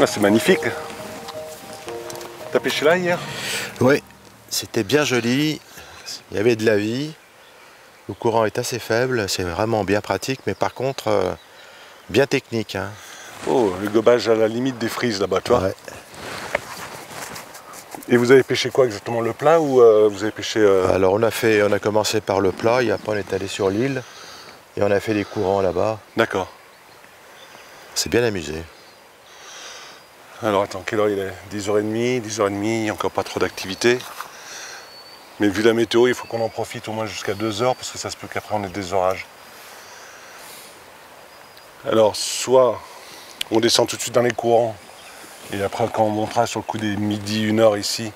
Ah, c'est magnifique. T'as pêché là hier? Oui, c'était bien joli, il y avait de la vie, le courant est assez faible, c'est vraiment bien pratique, mais par contre, bien technique. Hein. Oh, le gobage à la limite des frises là-bas, tu vois. Ouais. Et vous avez pêché quoi exactement? Le plat ou vous avez pêché... Alors on a commencé par le plat, et après on est allé sur l'île, et on a fait des courants là-bas. D'accord. C'est bien amusé. Alors attends, quelle heure il est? 10h30, 10h30, il n'y a encore pas trop d'activité. Mais vu la météo, il faut qu'on en profite au moins jusqu'à 2h, parce que ça se peut qu'après on ait des orages. Alors, soit on descend tout de suite dans les courants, et après quand on montera sur le coup des midi, 1h ici,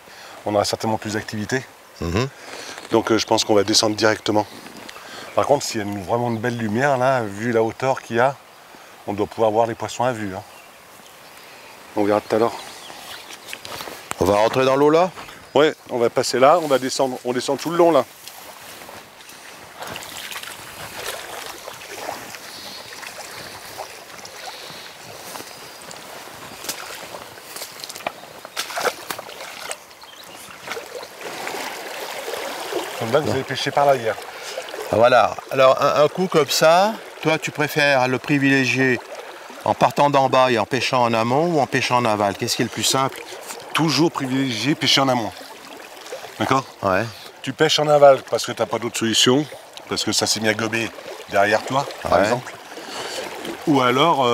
on aura certainement plus d'activité. Donc je pense qu'on va descendre directement. Par contre, s'il y a vraiment une belle lumière, là, vu la hauteur qu'il y a, on doit pouvoir voir les poissons à vue. Hein. On verra tout à l'heure. On va rentrer dans l'eau là? Ouais, on va passer là, on va descendre, on descend tout le long là. Donc là, vous avez pêché par là hier. Voilà, alors un coup comme ça, toi tu préfères le privilégier en partant d'en bas et en pêchant en amont ou en pêchant en aval? Qu'est-ce qui est le plus simple? Toujours privilégier pêcher en amont. D'accord? Ouais. Tu pêches en aval parce que tu n'as pas d'autre solution, parce que ça s'est mis à gober derrière toi, par exemple. Ou alors,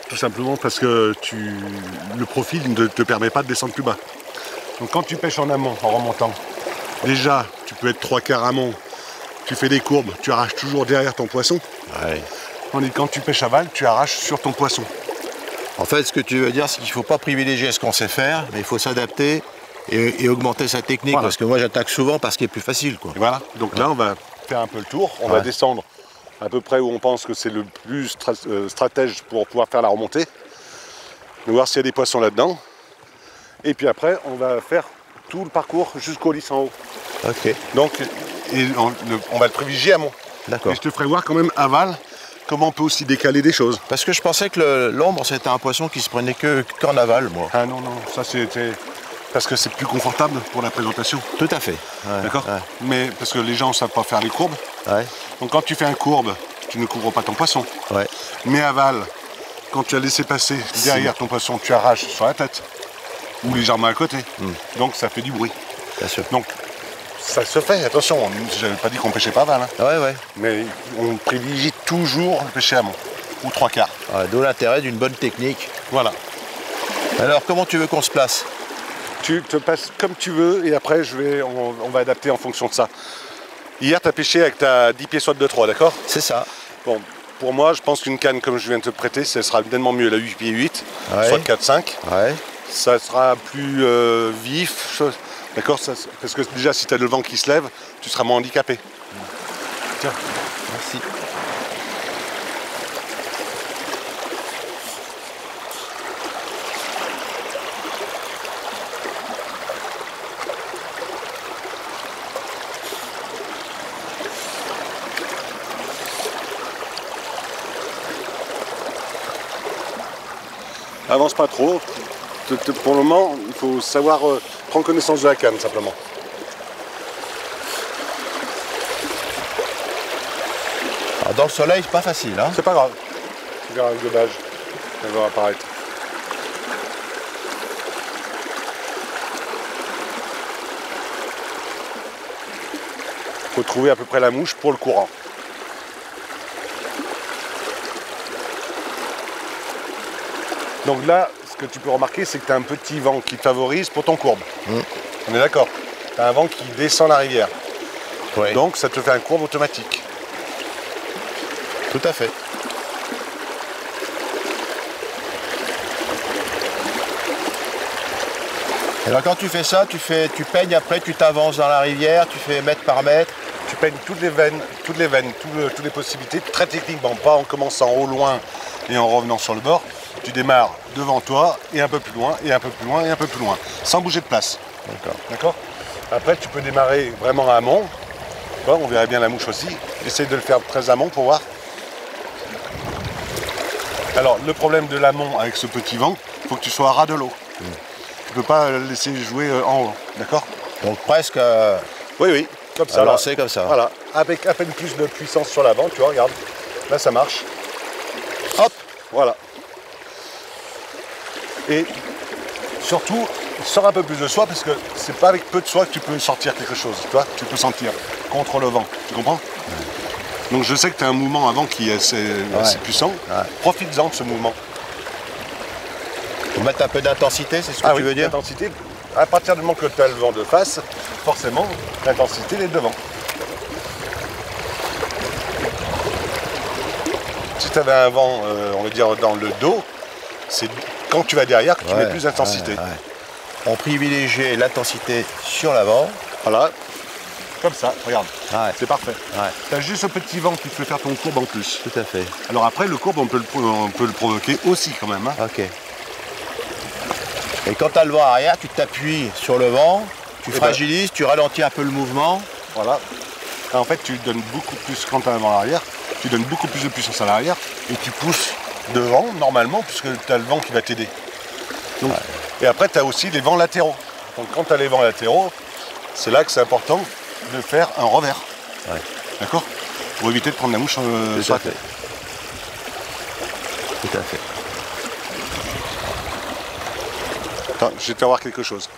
tout simplement parce que le profil ne te permet pas de descendre plus bas. Donc quand tu pêches en amont, en remontant, déjà, tu peux être 3/4 amont, tu fais des courbes, tu arraches toujours derrière ton poisson. Ouais. Tandis que quand tu pêches aval, tu arraches sur ton poisson. En fait, ce que tu veux dire, c'est qu'il ne faut pas privilégier ce qu'on sait faire, mais il faut s'adapter et augmenter sa technique. Voilà. Parce que moi, j'attaque souvent parce qu'il est plus facile. Quoi. Et voilà, donc là, on va faire un peu le tour, on va descendre à peu près où on pense que c'est le plus stratège pour pouvoir faire la remontée. On va voir s'il y a des poissons là-dedans. Et puis après, on va faire tout le parcours jusqu'au lisse en haut. Ok. Donc, on va le privilégier amont. D'accord. Et je te ferai voir quand même aval comment on peut aussi décaler des choses. Parce que je pensais que l'ombre, c'était un poisson qui se prenait qu'en aval, moi. Ah non, non, ça c'était... Parce que c'est plus confortable pour la présentation. Tout à fait. Ouais, d'accord. Ouais. Mais parce que les gens ne savent pas faire les courbes. Ouais. Donc quand tu fais un courbe, tu ne couvres pas ton poisson. Ouais. Mais aval, quand tu as laissé passer derrière ton poisson, tu arraches sur la tête. Ou légèrement à côté. Donc ça fait du bruit. Bien sûr. Donc ça se fait, attention, je n'avais pas dit qu'on pêchait pas aval. Hein. Ouais, ouais. Mais on privilégie toujours le pêcher amont. Ou 3/4. D'où l'intérêt d'une bonne technique. Voilà. Alors comment tu veux qu'on se place? Tu te passes comme tu veux et après on va adapter en fonction de ça. Hier tu as pêché avec ta 10 pieds sotte de 3, d'accord? C'est ça. Bon, pour moi je pense qu'une canne comme je viens de te prêter, ça sera évidemment mieux, la 8 pieds 8, soit 4-5. Ouais. Ça sera plus vif, d'accord? Parce que déjà si tu as le vent qui se lève, tu seras moins handicapé. Tiens. Merci. Avance pas trop. Pour le moment, il faut savoir prendre connaissance de la canne simplement. Alors, dans le soleil, c'est pas facile. Hein. C'est pas grave. Tu verras le gobage. Elle va apparaître. Il faut trouver à peu près la mouche pour le courant. Donc là, ce que tu peux remarquer, c'est que tu as un petit vent qui te favorise pour ton courbe. On est d'accord? Tu as un vent qui descend la rivière. Ouais. Donc ça te fait un courbe automatique. Tout à fait. Alors quand tu fais ça, tu peignes après, tu t'avances dans la rivière, tu fais mètre par mètre. Tu peignes toutes les veines, toutes les possibilités, très techniquement, pas en commençant au loin et en revenant sur le bord. Tu démarres devant toi et un peu plus loin, et un peu plus loin, et un peu plus loin, sans bouger de place. D'accord. Après, tu peux démarrer vraiment à amont. Bon, on verrait bien la mouche aussi. Essaye de le faire très amont pour voir. Alors, le problème de l'amont avec ce petit vent, faut que tu sois à ras de l'eau. Tu peux pas laisser jouer en haut, d'accord? Donc presque Oui, oui, comme ça. lancer comme ça. Voilà, avec à peine plus de puissance sur l'avant, tu vois, regarde. Là, ça marche. Hop, voilà. Et surtout, sors un peu plus de soie parce que c'est pas avec peu de soie que tu peux sortir quelque chose, tu vois, tu peux sentir contre le vent, tu comprends? Donc je sais que tu as un mouvement avant qui est assez puissant. Profites-en de ce mouvement. Faut mettre un peu d'intensité, c'est ce que tu veux dire? L'intensité, à partir du moment que tu as le vent de face, forcément, l'intensité elle est devant. Si tu avais un vent, on va dire, dans le dos, c'est quand tu vas derrière que tu mets plus d'intensité. On privilégie l'intensité sur l'avant. Voilà, comme ça, regarde, c'est parfait. Ouais. Tu as juste ce petit vent qui te fait faire ton courbe en plus. Tout à fait. Alors après, le courbe, on peut le provoquer aussi quand même. Hein. Ok. Et quand tu as le vent arrière, tu t'appuies sur le vent, tu fragilises, tu ralentis un peu le mouvement. Voilà. En fait, tu donnes beaucoup plus, quand tu as un vent arrière, tu donnes beaucoup plus de puissance à l'arrière et tu pousses devant normalement puisque tu as le vent qui va t'aider. Donc, et après, tu as aussi les vents latéraux. Donc quand tu as les vents latéraux, c'est là que c'est important de faire un revers. D'accord? Pour éviter de prendre la mouche sur la tête. Tout à fait. Attends, je vais te faire voir quelque chose.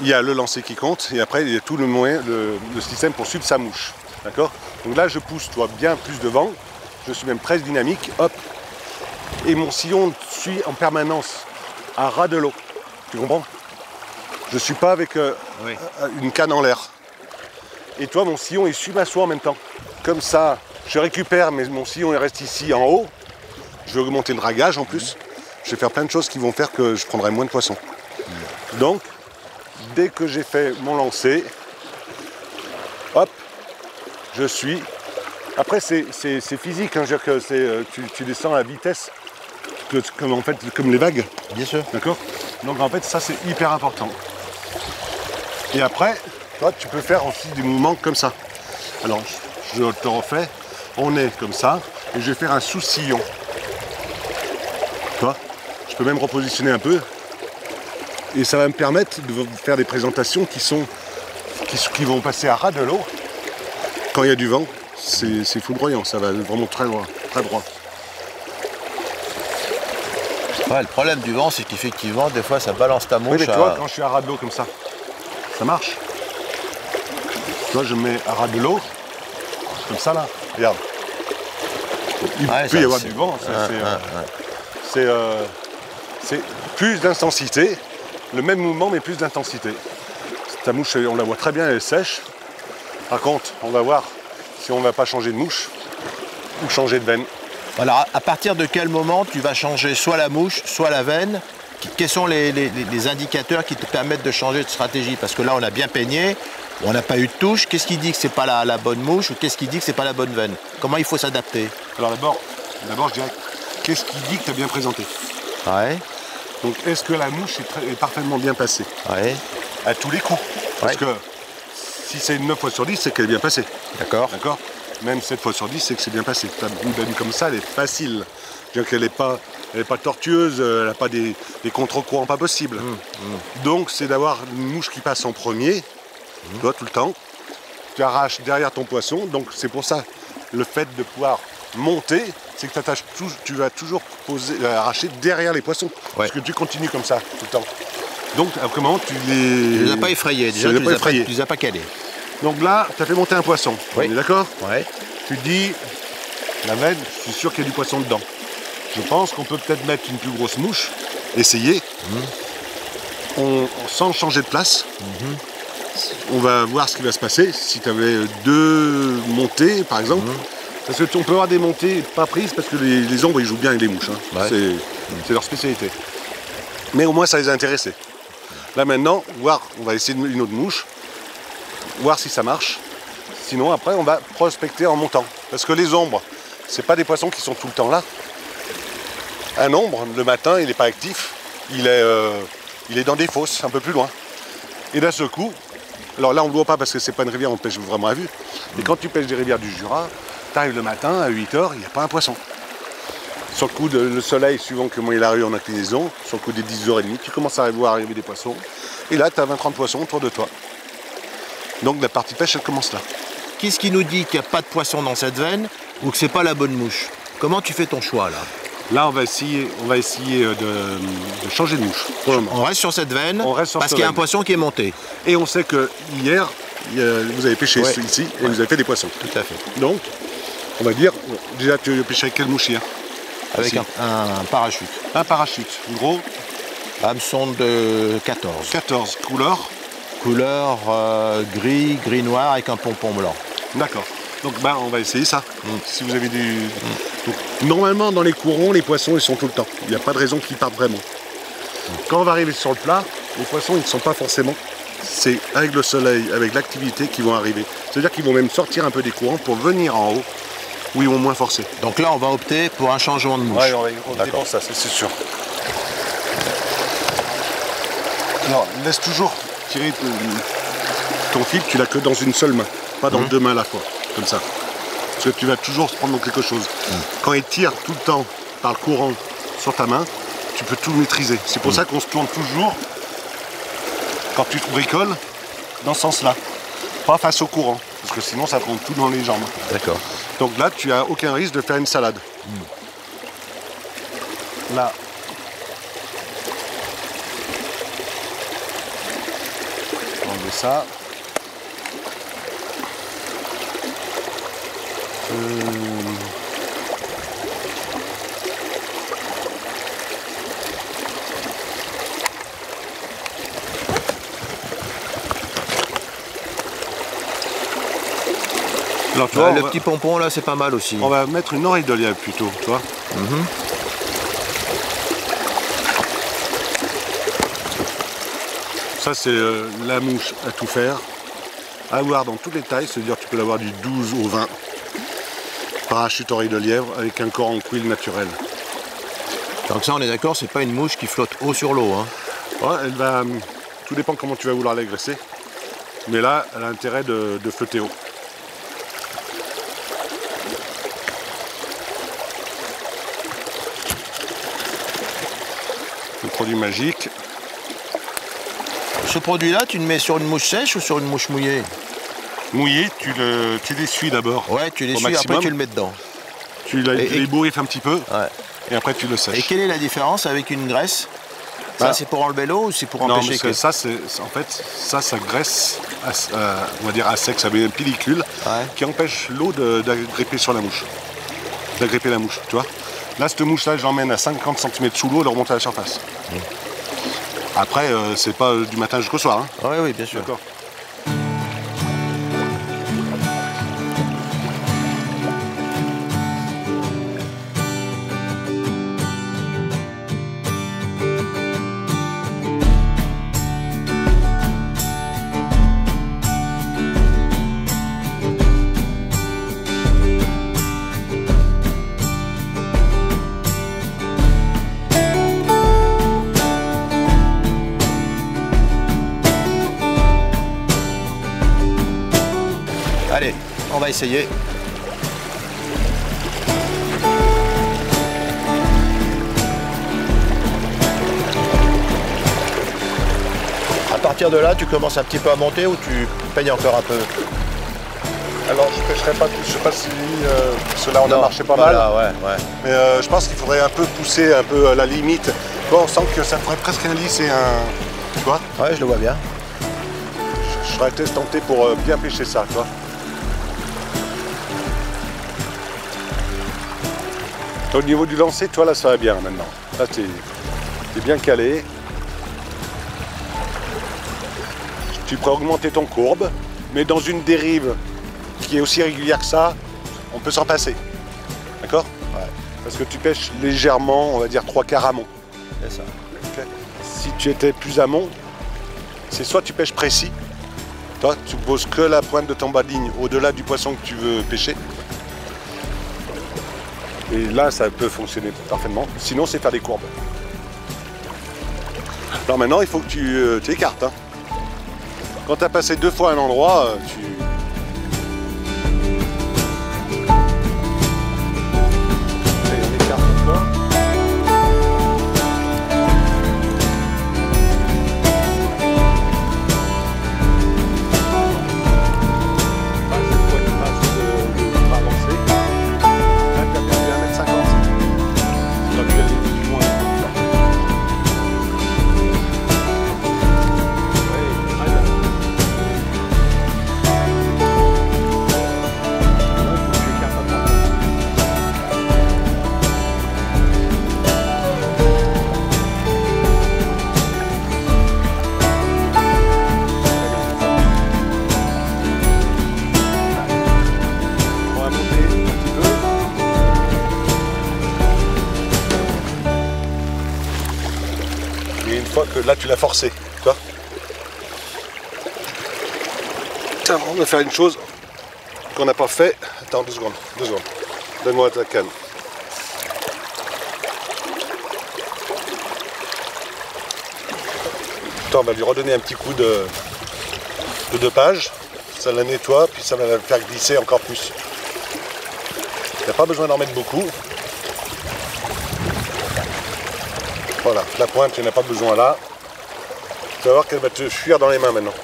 Il y a le lancer qui compte et après il y a tout le moyen, le système pour suivre sa mouche. D'accord? Donc là je pousse, tu vois, bien plus de vent, je suis même très dynamique, hop, et mon sillon suit en permanence à ras de l'eau. Tu comprends? Je ne suis pas avec une canne en l'air. Et toi mon sillon il suit ma soie en même temps. Comme ça, je récupère, mais mon sillon il reste ici en haut. Je vais augmenter le dragage en plus. Je vais faire plein de choses qui vont faire que je prendrai moins de poissons. Donc, dès que j'ai fait mon lancer, hop, je suis. Après, c'est physique, hein, c'est-à-dire que tu descends à la vitesse, comme les vagues. Bien sûr. D'accord? Donc en fait, ça c'est hyper important. Et après, toi, tu peux faire aussi des mouvements comme ça. Alors, je te refais. On est comme ça, et je vais faire un sous-sillon. Tu vois? Je peux même repositionner un peu. Et ça va me permettre de faire des présentations qui vont passer à ras de l'eau. Quand il y a du vent, c'est foudroyant, ça va vraiment très loin, très droit. Ouais, le problème du vent, c'est qu'effectivement, des fois, ça balance ta mouche. Oui, mais tu vois, quand je suis à ras de l'eau comme ça marche. Tu vois, je me mets à ras de l'eau, comme ça là, regarde. Il peut y avoir du vent, c'est plus d'intensité, le même mouvement mais plus d'intensité. Ta mouche, on la voit très bien, elle est sèche. Par contre, on va voir si on ne va pas changer de mouche ou changer de veine. Alors, à partir de quel moment tu vas changer soit la mouche, soit la veine? Quels sont les indicateurs qui te permettent de changer de stratégie? Parce que là, on a bien peigné, on n'a pas eu de touche. Qu'est-ce qui dit que c'est pas la bonne mouche ou qu'est-ce qui dit que c'est pas la bonne veine? Comment il faut s'adapter? Alors d'abord, je dirais, qu'est-ce qui dit que tu as bien présenté? Ouais. Donc, est-ce que la mouche est parfaitement bien passée? Ouais. À tous les coups. Parce que si c'est 9 fois sur 10, c'est qu'elle est bien passée. D'accord. D'accord? Même 7 fois sur 10, c'est que c'est bien passé. Une veine comme ça, elle est facile. C'est-à-dire qu'elle n'est pas tortueuse, elle n'a pas des contre-courants pas possibles. Donc, c'est d'avoir une mouche qui passe en premier, toi, tout le temps. Tu arraches derrière ton poisson. Donc, c'est pour ça, le fait de pouvoir monter, c'est que tu vas toujours arracher derrière les poissons. Parce que tu continues comme ça, tout le temps. Donc, à un moment, tu les as pas effrayés, déjà, tu les as pas calés. Donc là, tu as fait monter un poisson. Oui. On est d'accord? Ouais. Tu te dis, la veine, je suis sûr qu'il y a du poisson dedans. Je pense qu'on peut peut-être mettre une plus grosse mouche, essayer, sans changer de place. On va voir ce qui va se passer. Si tu avais 2 montées, par exemple, parce que on peut avoir des montées pas prises, parce que les ombres, ils jouent bien avec les mouches. Hein. Ouais. C'est leur spécialité. Mais au moins, ça les a intéressés. Là, maintenant, on va essayer une autre mouche, voir si ça marche. Sinon, après, on va prospecter en montant. Parce que les ombres, c'est pas des poissons qui sont tout le temps là. Un ombre, le matin, il n'est pas actif. Il est dans des fosses, un peu plus loin. Et d'un seul coup, alors là, on ne le voit pas parce que c'est pas une rivière, on pêche vraiment à vue. Et quand tu pêches des rivières du Jura, tu arrives le matin, à 8 h, il n'y a pas un poisson. Sur le coup de le soleil, suivant comment il arrive en inclinaison, sur le coup des 10h30, tu commences à voir arriver des poissons. Et là, tu as 20-30 poissons autour de toi. Donc la partie pêche, elle commence là. Qu'est-ce qui nous dit qu'il n'y a pas de poisson dans cette veine ou que c'est pas la bonne mouche? Comment tu fais ton choix là? Là, on va essayer de changer de mouche. On reste sur cette veine On reste sur parce cette qu'il y a un veine. poisson qui est monté. Et on sait que hier, vous avez pêché Ouais. ici et vous avez fait des poissons. Tout à fait. Donc, on va dire, déjà, tu as pêché avec quelle mouche hier? Avec Ici. un parachute. Un parachute. Gros, Hameçon de 14. 14 couleurs. Couleur gris, gris noir avec un pompon blanc. D'accord. Donc on va essayer ça. Si vous avez du. Donc, normalement dans les courants, les poissons ils sont tout le temps. Il n'y a pas de raison qu'ils partent vraiment. Quand on va arriver sur le plat, les poissons ils ne sont pas forcément. C'est avec le soleil, avec l'activité qu'ils vont arriver. C'est-à-dire qu'ils vont même sortir un peu des courants pour venir en haut où ils vont moins forcer. Donc là, on va opter pour un changement de mouche. Ouais, on dépend ça, c'est sûr. Alors, laisse toujours tirer ton fil, tu l'as que dans une seule main, pas dans deux mains à la fois, comme ça. Parce que tu vas toujours se prendre dans quelque chose. Quand il tire tout le temps par le courant sur ta main, tu peux tout maîtriser. C'est pour ça qu'on se tourne toujours, quand tu te bricoles, dans ce sens-là. Pas face au courant, parce que sinon ça prend tout dans les jambes. D'accord. Donc là, tu n'as aucun risque de faire une salade. Là. On met ça. Alors, tu vois, Le petit pompon là, c'est pas mal aussi. on va mettre une oreille de lièvre plutôt, tu vois. Ça, c'est la mouche à tout faire. À avoir dans toutes les tailles, c'est-à-dire tu peux l'avoir du 12 au 20. Parachute oreille de lièvre avec un corps en quille naturel. Donc ça, on est d'accord, c'est pas une mouche qui flotte haut sur l'eau. Hein. Ouais, elle va. Tout dépend comment tu vas vouloir l'agresser. Mais là, elle a intérêt de flotter haut. Le produit magique. Ce produit-là, tu le mets sur une mouche sèche ou sur une mouche mouillée? Mouillé, tu l'essuies d'abord. Ouais, tu l'essuies, après maximum. tu le mets dedans. Tu l'ébouriffes un petit peu Ouais. et après tu le sèches. Et quelle est la différence avec une graisse? Bah, Ça, c'est pour enlever l'eau ou c'est pour non, empêcher parce que que... ça, ça graisse, on va dire à sec, ça met une pellicule Ouais. qui empêche l'eau d'agripper sur la mouche. D'agripper la mouche, tu vois. Là, cette mouche-là, je l'emmène à 50 cm sous l'eau, elle remonte à la surface. Après, c'est pas du matin jusqu'au soir. Hein. Oui, oui, bien sûr. D'accord. Allez, on va essayer. À partir de là, tu commences un petit peu à monter ou tu peignes encore un peu? Alors, je ne pêcherai pas tout, je sais pas si cela on a Non, marché pas voilà, mal. ouais. Mais je pense qu'il faudrait un peu pousser un peu à la limite. Bon, on sent que ça ferait presque un lisse et un. Tu vois? Ouais, je le vois bien. Je serais peut-être tenté pour bien pêcher ça, tu vois. Au niveau du lancer, toi là ça va bien maintenant. Là t'es bien calé. Tu pourrais augmenter ton courbe, mais dans une dérive qui est aussi régulière que ça, on peut s'en passer. D'accord? Ouais, Parce que tu pêches légèrement, on va dire 3/4 amont. c'est ça. Ok. Si tu étais plus amont, c'est soit tu pêches précis, toi tu poses que la pointe de ton bas de ligne au-delà du poisson que tu veux pêcher. Et là, ça peut fonctionner parfaitement. Sinon, c'est faire des courbes. Alors maintenant, il faut que tu écartes. Hein. Quand tu as passé 2 fois un endroit, tu... Allez, on écarte encore. Et une fois que là tu l'as forcé, tu vois. Tiens, on va faire une chose qu'on n'a pas fait. Attends 2 secondes, 2 secondes. Donne-moi ta canne. Attends, on va lui redonner un petit coup de dopage. Ça la nettoie, puis ça va la faire glisser encore plus. Il n'y a pas besoin d'en mettre beaucoup. Voilà, la pointe, il n'y en a pas besoin là. Tu vas voir qu'elle va te fuir dans les mains maintenant.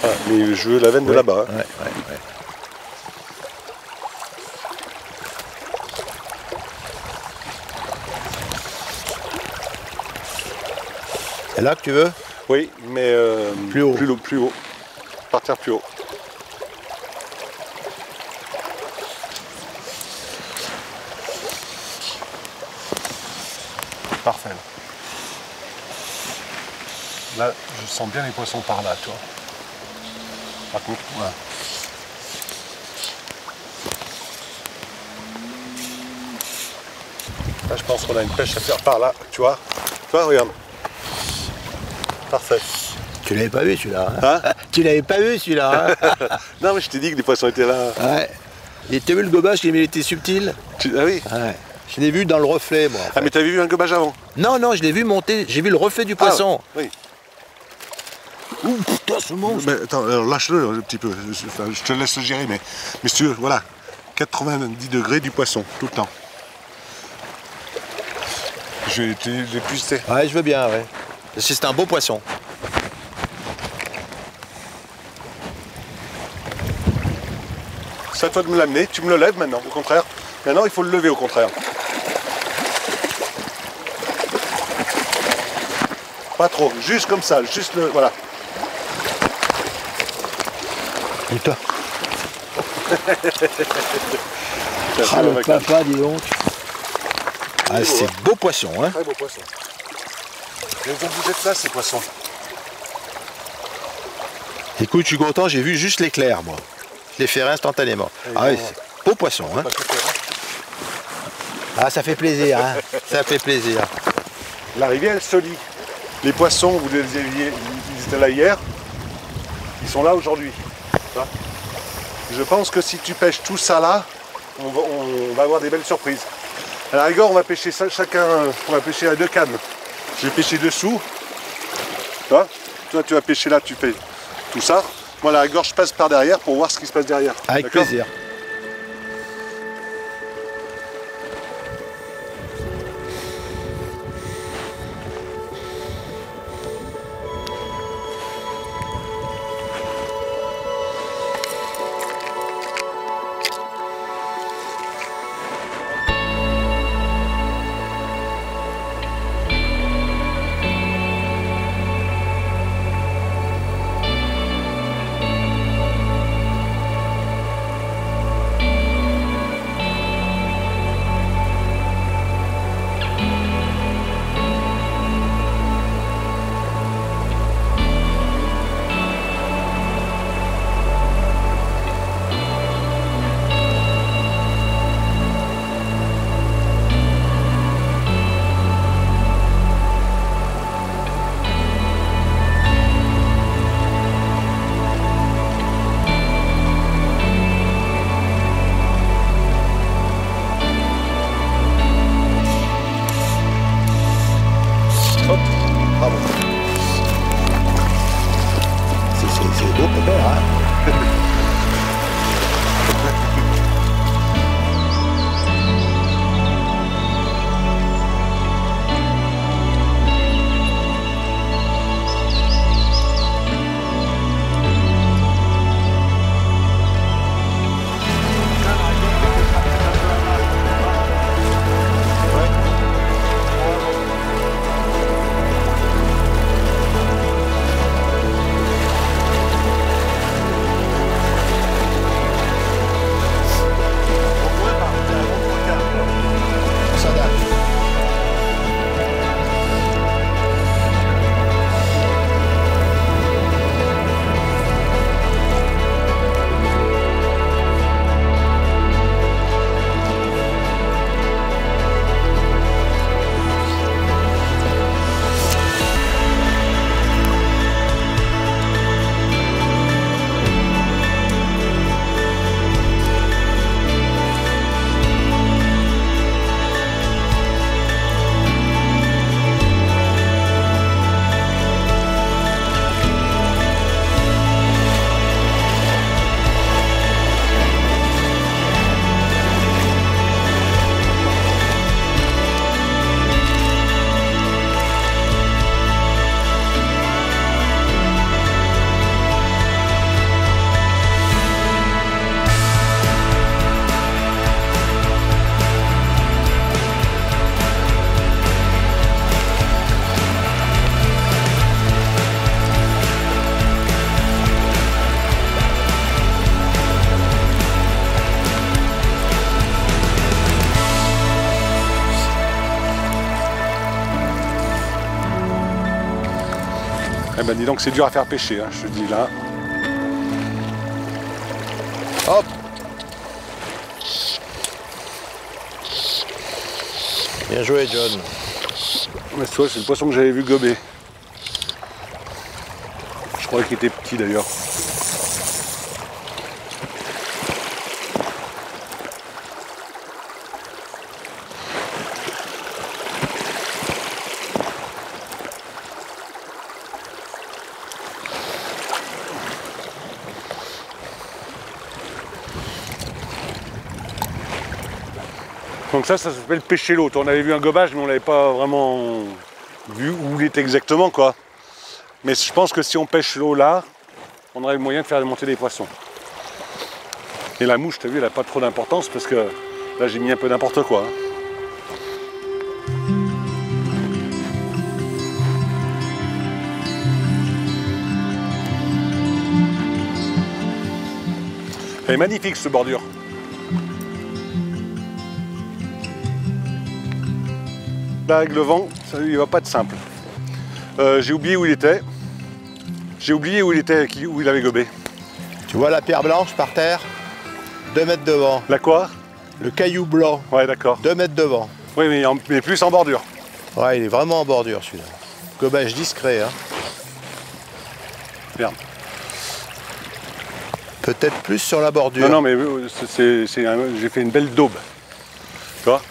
Ah, mais je veux la veine de là-bas. Hein. Ouais. C'est là que tu veux? Oui, mais plus haut. Plus haut. Partir plus haut. Parfait. Là, je sens bien les poissons par là, tu vois. Par contre, voilà. Là, je pense qu'on a une pêche à faire par là, tu vois. Tu vois, regarde. Parfait. Tu l'avais pas vu celui-là. Hein tu l'avais pas vu celui-là. Hein Non, mais je t'ai dit que les poissons étaient là. Ouais. Et tu as vu le gobage, il était subtil? Ah oui. Ouais. Je l'ai vu dans le reflet, moi. En fait. Ah, mais t'avais vu un gobage avant? Non, je l'ai vu monter, j'ai vu le reflet du poisson. Ah, oui. Ouh, putain, ce monstre. Mais attends, alors lâche-le un petit peu. Enfin, je te laisse gérer, mais si tu veux, voilà. 90 degrés du poisson, tout le temps. Je vais l'épuiser. Ouais, je veux bien, ouais. Parce que c'est un beau poisson. C'est à toi de me l'amener, tu me le lèves maintenant, au contraire. Maintenant, il faut le lever, au contraire. Pas trop, juste comme ça, juste le... Voilà. Putain. Ah, le papa, dis donc. Ah, c'est beau poisson, hein. Très beau poisson. Ils ont bougé de ça, ces poissons. Écoute, je suis content, j'ai vu juste l'éclair, moi. Je l'ai fait instantanément. Ah oui, c'est beau poisson, hein. Ah, ça fait plaisir, hein. Ça fait plaisir. La rivière, elle se lit. Les poissons, vous les aviez, ils étaient là hier, ils sont là aujourd'hui. Je pense que si tu pêches tout ça là, on va avoir des belles surprises. À la rigueur, on va pêcher ça, chacun, on va pêcher à 2 cannes. Je vais pêcher dessous. Toi, tu vas pêcher là, tu fais tout ça. Moi, à la rigueur, je passe par derrière pour voir ce qui se passe derrière. Avec plaisir. bah dis donc c'est dur à faire pêcher, hein, je te dis là. Hop. Bien joué, John. Mais tu vois, c'est le poisson que j'avais vu gober. Je croyais qu'il était petit d'ailleurs. Donc ça s'appelle pêcher l'autre. On avait vu un gobage, mais on l'avait pas vraiment vu où il était exactement, quoi. Mais je pense que si on pêche l'eau là, on aurait le moyen de faire monter des poissons. Et la mouche, t'as vu, elle n'a pas trop d'importance parce que là j'ai mis un peu n'importe quoi. Hein. Elle est magnifique cette bordure. Là avec le vent, ça il va pas être simple. J'ai oublié où il était. J'ai oublié où il était, où il avait gobé. Tu vois la pierre blanche par terre? 2 mètres devant. La quoi? Le caillou blanc. Ouais, d'accord. 2 mètres devant. Oui, mais plus en bordure. Ouais, il est vraiment en bordure celui-là. Gobage discret, hein. Merde. Peut-être plus sur la bordure. Non, non, mais j'ai fait une belle daube. Tu vois?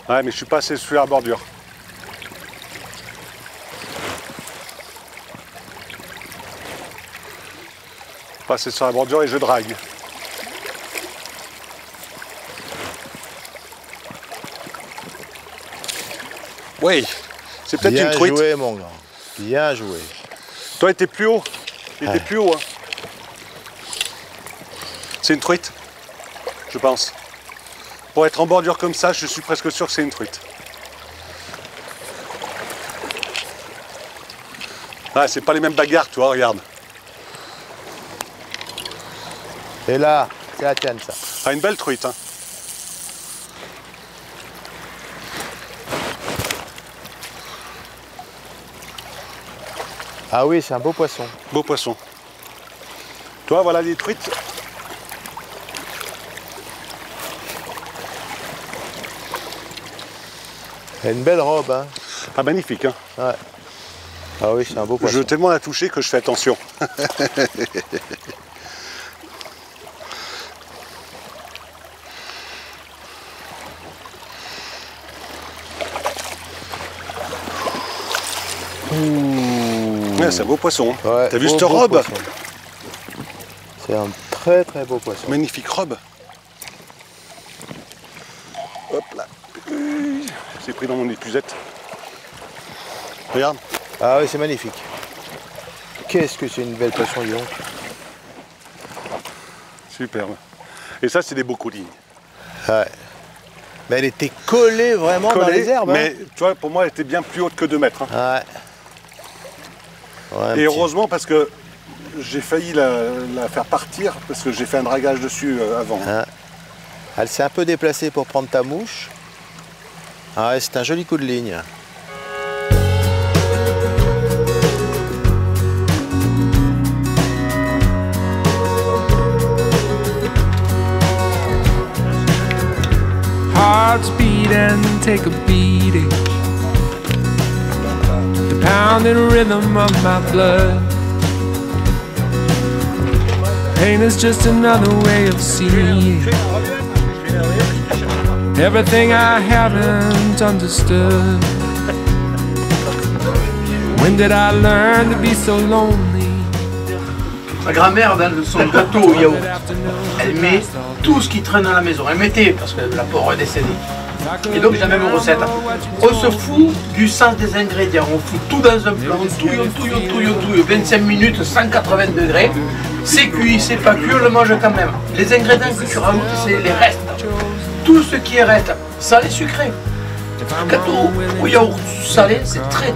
Ouais, mais je suis pas assez sur la bordure. Pas assez sur la bordure et je drague. Oui, c'est peut-être une truite. Bien joué, mon grand. Bien joué. Toi, il était plus haut. Il était plus haut. Hein. C'est une truite, je pense. Pour être en bordure comme ça, je suis presque sûr que c'est une truite. Ah, c'est pas les mêmes bagarres, toi, regarde. Et là, c'est la tienne, ça. Ah, une belle truite, hein. Ah oui, c'est un beau poisson. Beau poisson. Toi, voilà les truites. Elle a une belle robe, hein. Ah, magnifique, hein. Ouais. Ah oui, c'est un beau poisson. Je veux tellement la toucher que je fais attention. Ouais, c'est un beau poisson. Ouais, t'as vu cette robe? C'est un très très beau poisson. Magnifique robe. Hop là. C'est pris dans mon épuisette. Regarde. Ah oui, c'est magnifique. Qu'est-ce que c'est une belle poisson, dis donc. Superbe. Et ça, c'est des beaux coulis. Ouais. Mais elle était collée vraiment dans les herbes. Mais hein. tu vois, pour moi, elle était bien plus haute que 2 mètres. Hein. Ouais. Et heureusement parce que j'ai failli la faire partir parce que j'ai fait un dragage dessus avant. Ouais. Elle s'est un peu déplacée pour prendre ta mouche. Ah ouais, c'est un joli coup de ligne. Hearts beat and take a beating. The pounding rhythm of my blood. Pain is just another way of seeing everything I haven't understood. When did I learn to be so lonely? Ma grand-mère, dans son gâteau au yaourt, elle met tout ce qui traîne à la maison. Elle mettait, parce que la pauvre est décédée. Et donc j'ai la même recette. On se fout du sens des ingrédients. On fout tout dans un plat, on touille, 25 minutes, 180 degrés. C'est cuit, c'est pas cuit, on le mange quand même. Les ingrédients que tu rajoutes, c'est les restes. Tout ce qui est reste, salé, sucré. Le gâteau au yaourt salé, c'est très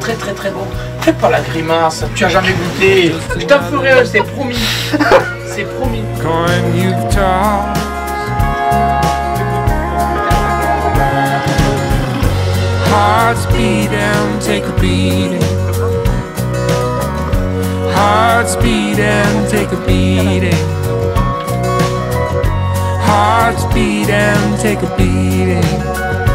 bon. Fais pas la grimace, tu as jamais goûté. Je t'en ferai un, c'est promis. C'est promis. Coin you've tossed. Hearts beat and take a beating. Hearts beat and take a beating. Hearts beat and take a beating.